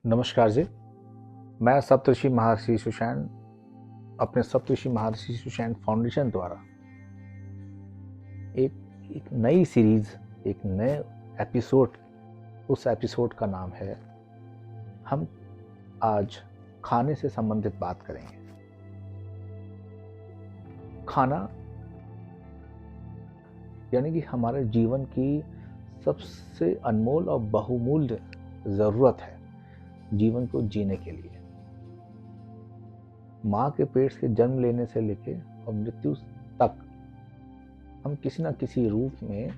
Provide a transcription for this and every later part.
नमस्कार जी। मैं सप्तऋषि महर्षि सुषैन अपने सप्तऋषि महर्षि सुषैन फाउंडेशन द्वारा एक नई सीरीज, एक नए एपिसोड, उस एपिसोड का नाम है हम आज खाने से संबंधित बात करेंगे। खाना यानी कि हमारे जीवन की सबसे अनमोल और बहुमूल्य ज़रूरत है जीवन को जीने के लिए। माँ के पेट से जन्म लेने से लेके और मृत्यु तक हम किसी न किसी रूप में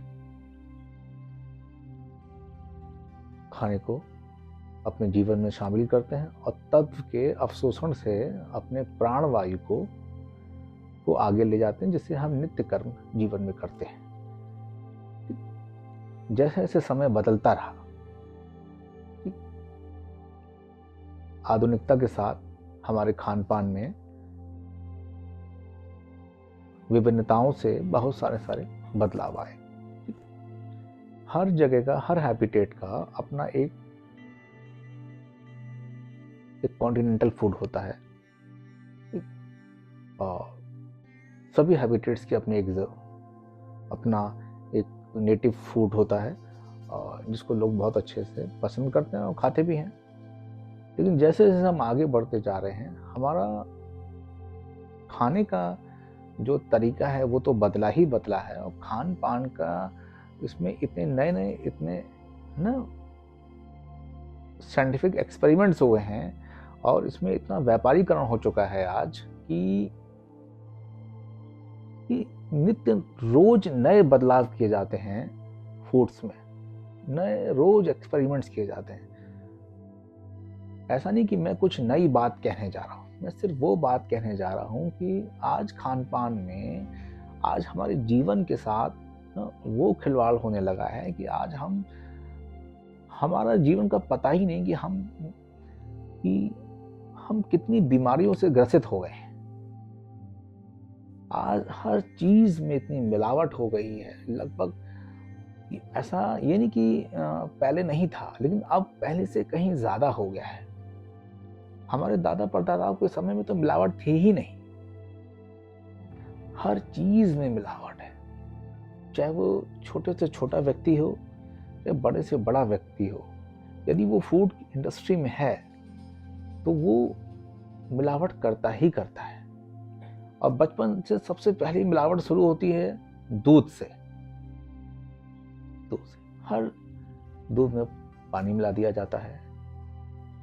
खाने को अपने जीवन में शामिल करते हैं और तत्व के अवशोषण से अपने प्राणवायु को आगे ले जाते हैं, जिससे हम नित्य कर्म जीवन में करते हैं। जैसे जैसे समय बदलता रहा, आधुनिकता के साथ हमारे खान पान में विभिन्नताओं से बहुत सारे बदलाव आए। हर जगह का, हर हैबिटेट का अपना एक कॉन्टिनेंटल फूड होता है और सभी हैबिटेट्स की अपनी अपना एक नेटिव फूड होता है और जिसको लोग बहुत अच्छे से पसंद करते हैं और खाते भी हैं। लेकिन जैसे जैसे हम आगे बढ़ते जा रहे हैं, हमारा खाने का जो तरीका है वो तो बदला ही बदला है और खान पान का इसमें इतने नए इतने साइंटिफिक एक्सपेरिमेंट्स हुए हैं और इसमें इतना व्यापारीकरण हो चुका है आज कि नित्य रोज नए बदलाव किए जाते हैं फूड्स में, नए रोज एक्सपेरिमेंट्स किए जाते हैं। ऐसा नहीं कि मैं कुछ नई बात कहने जा रहा हूँ, मैं सिर्फ वो बात कहने जा रहा हूँ कि आज खान पान में, आज हमारे जीवन के साथ वो खिलवाड़ होने लगा है कि आज हमारा जीवन का पता ही नहीं कि हम कितनी बीमारियों से ग्रसित हो गए हैं। आज हर चीज में इतनी मिलावट हो गई है, लगभग ऐसा ये नहीं कि पहले नहीं था, लेकिन अब पहले से कहीं ज्यादा हो गया है। हमारे दादा परदादाओं के समय में तो मिलावट थी ही नहीं। हर चीज में मिलावट है, चाहे वो छोटे से छोटा व्यक्ति हो या बड़े से बड़ा व्यक्ति हो। यदि वो फूड इंडस्ट्री में है तो वो मिलावट करता ही करता है। और बचपन से सबसे पहली मिलावट शुरू होती है दूध से। हर दूध में पानी मिला दिया जाता है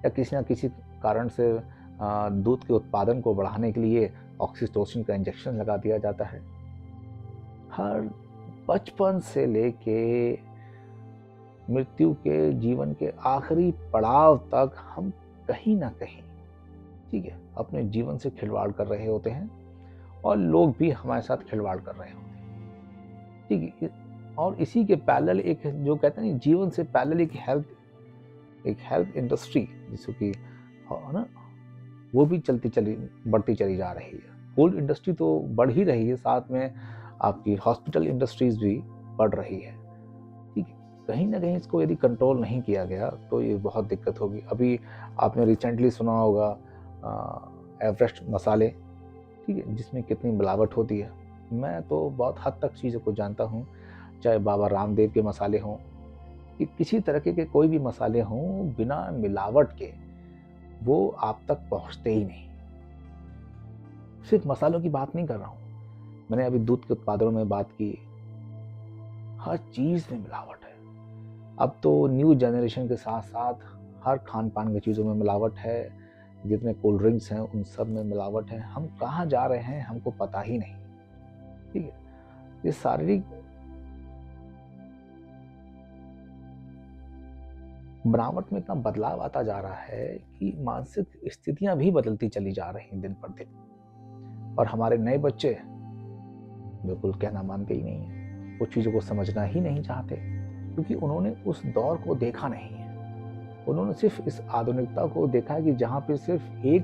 या किसी न किसी कारण से दूध के उत्पादन को बढ़ाने के लिए ऑक्सीटोसिन का इंजेक्शन लगा दिया जाता है। हर बचपन से लेके मृत्यु के जीवन के आखिरी पड़ाव तक हम कहीं ना कहीं, ठीक है, अपने जीवन से खिलवाड़ कर रहे होते हैं और लोग भी हमारे साथ खिलवाड़ कर रहे होते हैं, ठीक है। और इसी के पैरेलल एक जो कहते हैं जीवन से पैरेलल एक हेल्थ इंडस्ट्री जिसको कि ना वो भी बढ़ती चली जा रही है। फूड इंडस्ट्री तो बढ़ ही रही है, साथ में आपकी हॉस्पिटल इंडस्ट्रीज भी बढ़ रही है, ठीक है। कहीं ना कहीं इसको यदि कंट्रोल नहीं किया गया तो ये बहुत दिक्कत होगी। अभी आपने रिसेंटली सुना होगा एवरेस्ट मसाले, ठीक है, जिसमें कितनी मिलावट होती है। मैं तो बहुत हद तक चीज़ों को जानता हूँ, चाहे बाबा रामदेव के मसाले हों कि किसी तरह के कोई भी मसाले हों, बिना मिलावट के वो आप तक पहुंचते ही नहीं। सिर्फ मसालों की बात नहीं कर रहा हूं, मैंने अभी दूध के उत्पादनों में बात की। हर चीज में मिलावट है। अब तो न्यू जनरेशन के साथ साथ हर खान पान की चीजों में मिलावट है। जितने कोल्ड ड्रिंक्स हैं उन सब में मिलावट है। हम कहाँ जा रहे हैं हमको पता ही नहीं, ठीक है। ये शारीरिक बनावट में इतना बदलाव आता जा रहा है कि मानसिक स्थितियां भी बदलती चली जा रही हैं दिन पर दिन। और हमारे नए बच्चे बिल्कुल कहना मानते ही नहीं है, वो चीज़ों को समझना ही नहीं चाहते, क्योंकि उन्होंने उस दौर को देखा नहीं है। उन्होंने सिर्फ इस आधुनिकता को देखा है कि जहाँ पे सिर्फ एक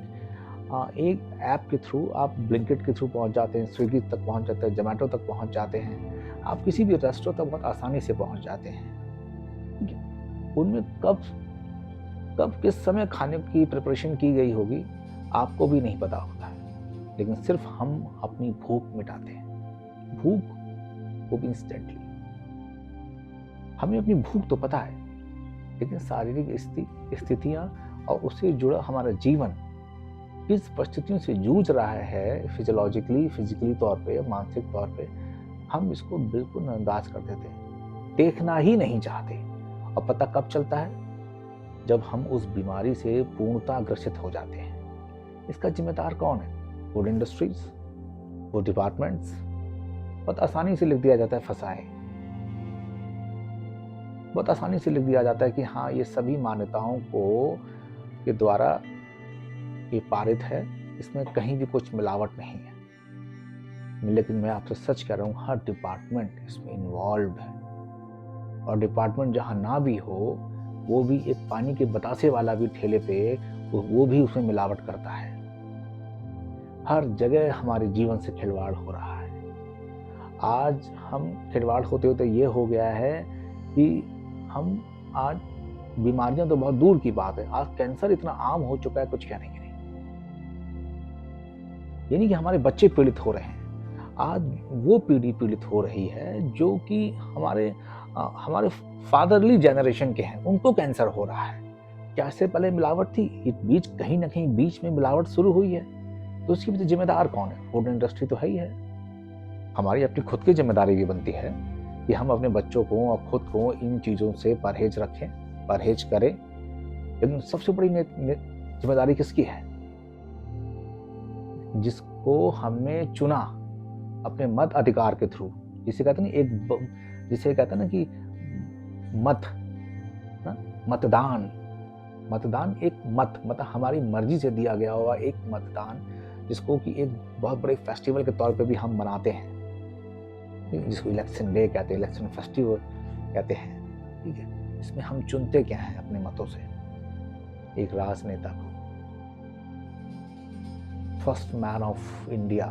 ऐप के थ्रू आप ब्लिंकिट के थ्रू पहुँच जाते हैं, स्विगी तक पहुँच जाते हैं, जोमेटो तक पहुँच जाते हैं, आप किसी भी रेस्टोरेंट तक बहुत आसानी से पहुँच जाते हैं। उनमें कब किस समय खाने की प्रिपरेशन की गई होगी आपको भी नहीं पता होता है, लेकिन सिर्फ हम अपनी भूख मिटाते हैं, भूख वो भी इंस्टेंटली। हमें अपनी भूख तो पता है, लेकिन शारीरिक स्थितियां और उससे जुड़ा हमारा जीवन किस परिस्थितियों से जूझ रहा है, फिजियोलॉजिकली, फिजिकली तौर पे, मानसिक तौर पे, हम इसको बिल्कुल नजरअंदाज कर देते हैं, देखना ही नहीं चाहते। और पता कब चलता है? जब हम उस बीमारी से पूर्णतः ग्रसित हो जाते हैं। इसका जिम्मेदार कौन है? फूड इंडस्ट्रीज, वो डिपार्टमेंट्स। बहुत आसानी से लिख दिया जाता है फसाए, बहुत आसानी से लिख दिया जाता है कि हाँ ये सभी मान्यताओं को के द्वारा ये पारित है, इसमें कहीं भी कुछ मिलावट नहीं है। लेकिन मैं आपसे सच कह रहा हूँ, हर डिपार्टमेंट इसमें इन्वॉल्व है। और डिपार्टमेंट जहाँ ना भी हो, वो भी एक पानी के बतासे वाला भी ठेले पे वो भी उसमें मिलावट करता है। हर जगह हमारे जीवन से खिलवाड़ हो रहा है। आज हम खिलवाड़ होते होते ये हो गया है कि हम आज बीमारियां तो बहुत दूर की बात है, आज कैंसर इतना आम हो चुका है कुछ कहने की नहीं। यानी कि हमारे बच्चे पीड़ित हो रहे हैं। आज वो पीढ़ी पीड़ित हो रही है जो कि हमारे फादरली जनरेशन के हैं, उनको कैंसर हो रहा है। क्या इससे पहले मिलावट थी? ये बीच कहीं ना कहीं बीच में मिलावट शुरू हुई है, तो उसकी भी जिम्मेदार कौन है? फूड इंडस्ट्री तो है ही है। हमारी अपनी खुद की जिम्मेदारी भी बनती है कि हम अपने बच्चों को और खुद को इन चीज़ों से परहेज रखें, परहेज करें। लेकिन सबसे बड़ी जिम्मेदारी किसकी है? जिसको हमने चुना अपने मत अधिकार के थ्रू, जिसे कहते हैं जिसे कहते हैं ना कि मतदान एक मतलब हमारी मर्जी से दिया गया हुआ एक मतदान, जिसको कि एक बहुत बड़े फेस्टिवल के तौर पे भी हम मनाते हैं, जिसको इलेक्शन डे कहते हैं, इलेक्शन फेस्टिवल कहते हैं। ठीक है, इसमें हम चुनते क्या हैं अपने मतों से? एक राजनेता को, फर्स्ट मैन ऑफ इंडिया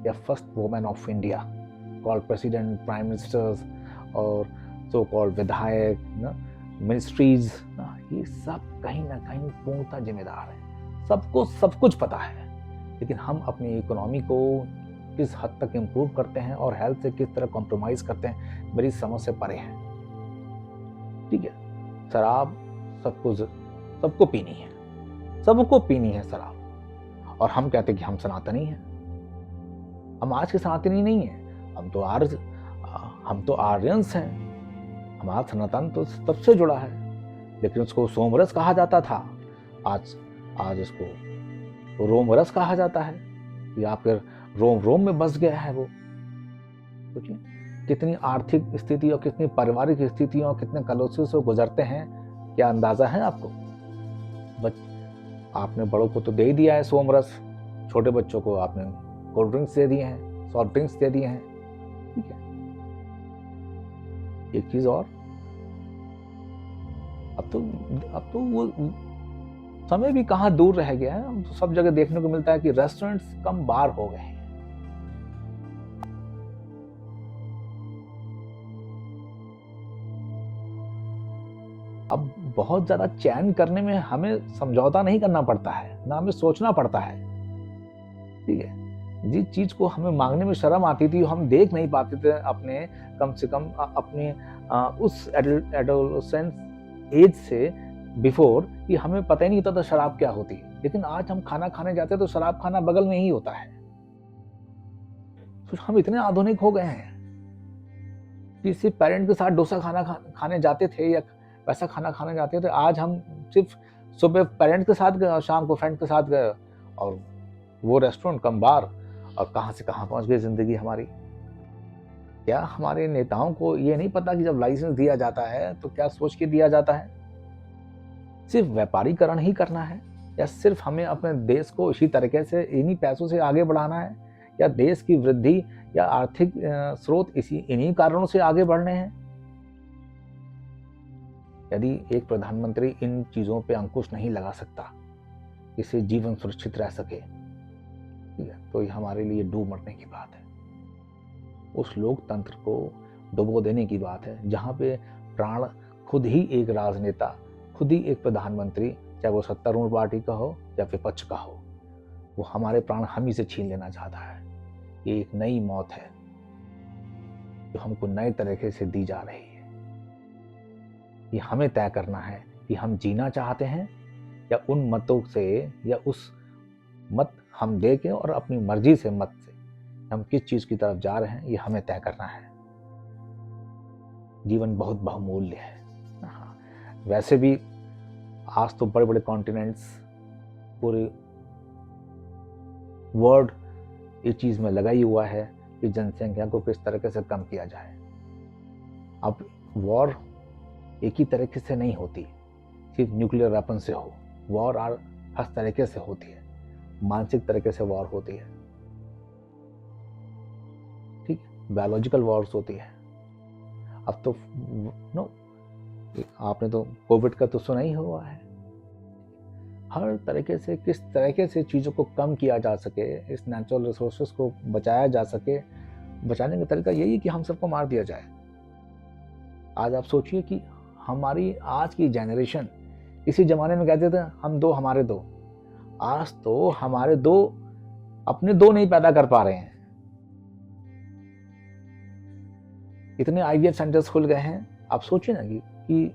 या first women of India, called president, prime ministers और सो कॉल्ड विधायक, मिनिस्ट्रीज, ये सब कहीं ना कहीं पूर्णतः जिम्मेदार है। सबको सब कुछ पता है, लेकिन हम अपनी इकोनॉमी को किस हद तक इम्प्रूव करते हैं और हेल्थ से किस तरह कॉम्प्रोमाइज करते हैं, मेरी समझ से परे है। ठीक है, शराब सबको पीनी है, सबको पीनी है शराब, और हम कहते हैं कि हम सनातनी हैं। हम आज के सनातनी नहीं है, हम तो आर्यंस हैं। हमारा सनातन तो सबसे जुड़ा है, लेकिन उसको सोमरस कहा जाता था, आज उसको रोमरस कहा जाता है, या फिर रोम में बस गया है वो। सोचिए कितनी आर्थिक स्थिति और कितनी पारिवारिक स्थितियों और कितने कलोसियों से गुजरते हैं, क्या अंदाजा है आपको? आपने बड़ों को तो दे ही दिया है सोमरस, छोटे बच्चों को आपने कोल्ड ड्रिंक्स दे दिए हैं, सॉफ्ट ड्रिंक्स दे दिए हैं। ठीक है, एक चीज और, अब तो वो समय भी कहाँ दूर रह गया है। हम तो सब जगह देखने को मिलता है कि रेस्टोरेंट्स कम बार हो गए हैं। अब बहुत ज्यादा चयन करने में हमें समझौता नहीं करना पड़ता है, ना हमें सोचना पड़ता है। ठीक है, जिस चीज को हमें मांगने में शर्म आती थी, हम देख नहीं पाते थे अपने, कम से कम अपने उस एडोलेसेंस एज से बिफोर, कि हमें पता ही नहीं होता था शराब क्या होती है। लेकिन आज हम खाना खाने जाते हैं तो शराब खाना बगल में ही होता है। तो हम इतने आधुनिक हो गए हैं कि सिर्फ पेरेंट के साथ डोसा खाने जाते थे या वैसा खाना खाने जाते थे, आज हम सिर्फ सुबह पेरेंट के साथ गए और शाम को फ्रेंड के साथ गए, और वो रेस्टोरेंट कम बार, और कहां से कहां पहुंच गई जिंदगी हमारी। क्या हमारे नेताओं को ये नहीं पता कि जब लाइसेंस दिया जाता है तो क्या सोच के दिया जाता है? सिर्फ व्यापारीकरण ही करना है, या सिर्फ हमें अपने देश को इसी तरीके से इन्हीं पैसों से आगे बढ़ाना है, या देश की वृद्धि या आर्थिक स्रोत इन्हीं कारणों से आगे बढ़ने हैं? यदि एक प्रधानमंत्री इन चीजों पे अंकुश नहीं लगा सकता, इससे जीवन सुरक्षित रह सके, ठीक है, तो ये हमारे लिए डूब मरने की बात है। उस लोकतंत्र को डुबो देने की बात है, जहां पे प्राण खुद ही एक राजनेता, खुद ही एक प्रधानमंत्री चाहे वो सत्तारूढ़ पार्टी का हो या विपक्ष का हो, वो हमारे प्राण हम ही से छीन लेना चाहता है। ये एक नई मौत है जो हमको नए तरीके से दी जा रही है। ये हमें तय करना है कि हम जीना चाहते हैं या उन मतों से, या उस मत हम दे के और अपनी मर्जी से मत से हम किस चीज की तरफ जा रहे हैं, ये हमें तय करना है। जीवन बहुत बहुमूल्य है। हाँ, वैसे भी आज तो बड़े बड़े कॉन्टिनेंट्स, पूरे वर्ल्ड इस चीज में लगा ही हुआ है कि जनसंख्या को किस तरीके से कम किया जाए। अब वॉर एक ही तरीके से नहीं होती, सिर्फ न्यूक्लियर वेपन से हो। वॉर हर तरीके से होती है, मानसिक तरीके से वॉर होती है, ठीक, बायोलॉजिकल वॉर्स होती है। अब तो आपने तो कोविड का तो सुना ही हुआ है। हर तरीके से किस तरीके से चीज़ों को कम किया जा सके, इस नेचुरल रिसोर्सेज को बचाया जा सके। बचाने का तरीका यही है कि हम सबको मार दिया जाए। आज आप सोचिए कि हमारी आज की जनरेशन, इसी जमाने में कहते थे हम दो हमारे दो, आज तो हमारे दो अपने दो नहीं पैदा कर पा रहे हैं। इतने आईवीएफ सेंटर्स खुल गए हैं। आप सोचिए ना कि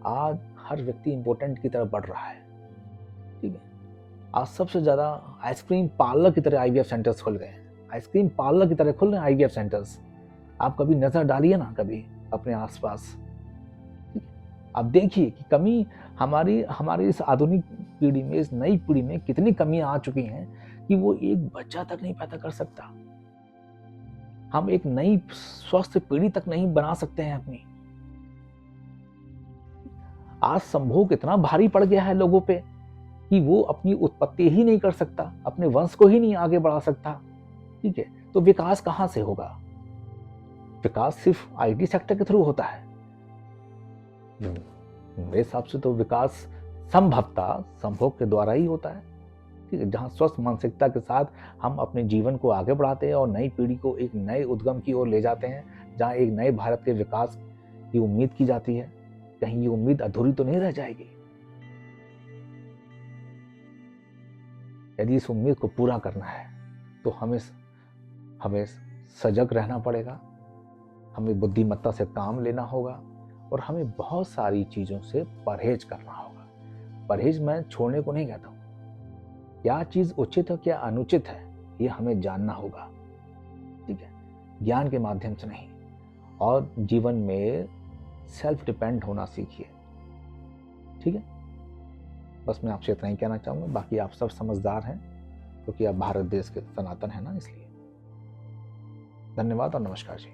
आज हर व्यक्ति इंपॉर्टेंट की तरफ बढ़ रहा है, ठीक है। आज सबसे ज्यादा आइसक्रीम पार्लर की तरह आईवीएफ सेंटर्स खुल गए हैं। आइसक्रीम पार्लर की तरह खुल रहे हैं आईवीएफ सेंटर्स। आप कभी नजर डालिए ना कभी अपने आसपास, आप देखिए कि कमी हमारी इस आधुनिक पीढ़ी में, इस नई पीढ़ी में कितनी कमियां आ चुकी हैं कि वो एक बच्चा तक नहीं पैदा कर सकता। हम एक नई स्वस्थ पीढ़ी तक नहीं बना सकते हैं अपनी। आज संभोग इतना भारी पड़ गया है लोगों पे कि वो अपनी उत्पत्ति ही नहीं कर सकता, अपने वंश को ही नहीं आगे बढ़ा सकता, ठीक है। तो विकास कहां से होगा? विकास सिर्फ आईटी सेक्टर के थ्रू होता है। मेरे हिसाब से तो विकास संभवतः संभोग के द्वारा ही होता है, ठीक है। जहां स्वस्थ मानसिकता के साथ हम अपने जीवन को आगे बढ़ाते हैं और नई पीढ़ी को एक नए उद्गम की ओर ले जाते हैं, जहां एक नए भारत के विकास की उम्मीद की जाती है। कहीं ये उम्मीद अधूरी तो नहीं रह जाएगी। यदि इस उम्मीद को पूरा करना है तो हमें सजग रहना पड़ेगा, हमें बुद्धिमत्ता से काम लेना होगा और हमें बहुत सारी चीजों से परहेज करना होगा। परहेज मैं छोड़ने को नहीं कहता हूं। क्या चीज उचित है, क्या अनुचित है, ये हमें जानना होगा, ठीक है, ज्ञान के माध्यम से नहीं। और जीवन में सेल्फ डिपेंड होना सीखिए, ठीक है। बस मैं आपसे इतना ही कहना चाहूंगा। बाकी आप सब समझदार हैं क्योंकि आप भारत देश के सनातन है ना, इसलिए। धन्यवाद और नमस्कार जी।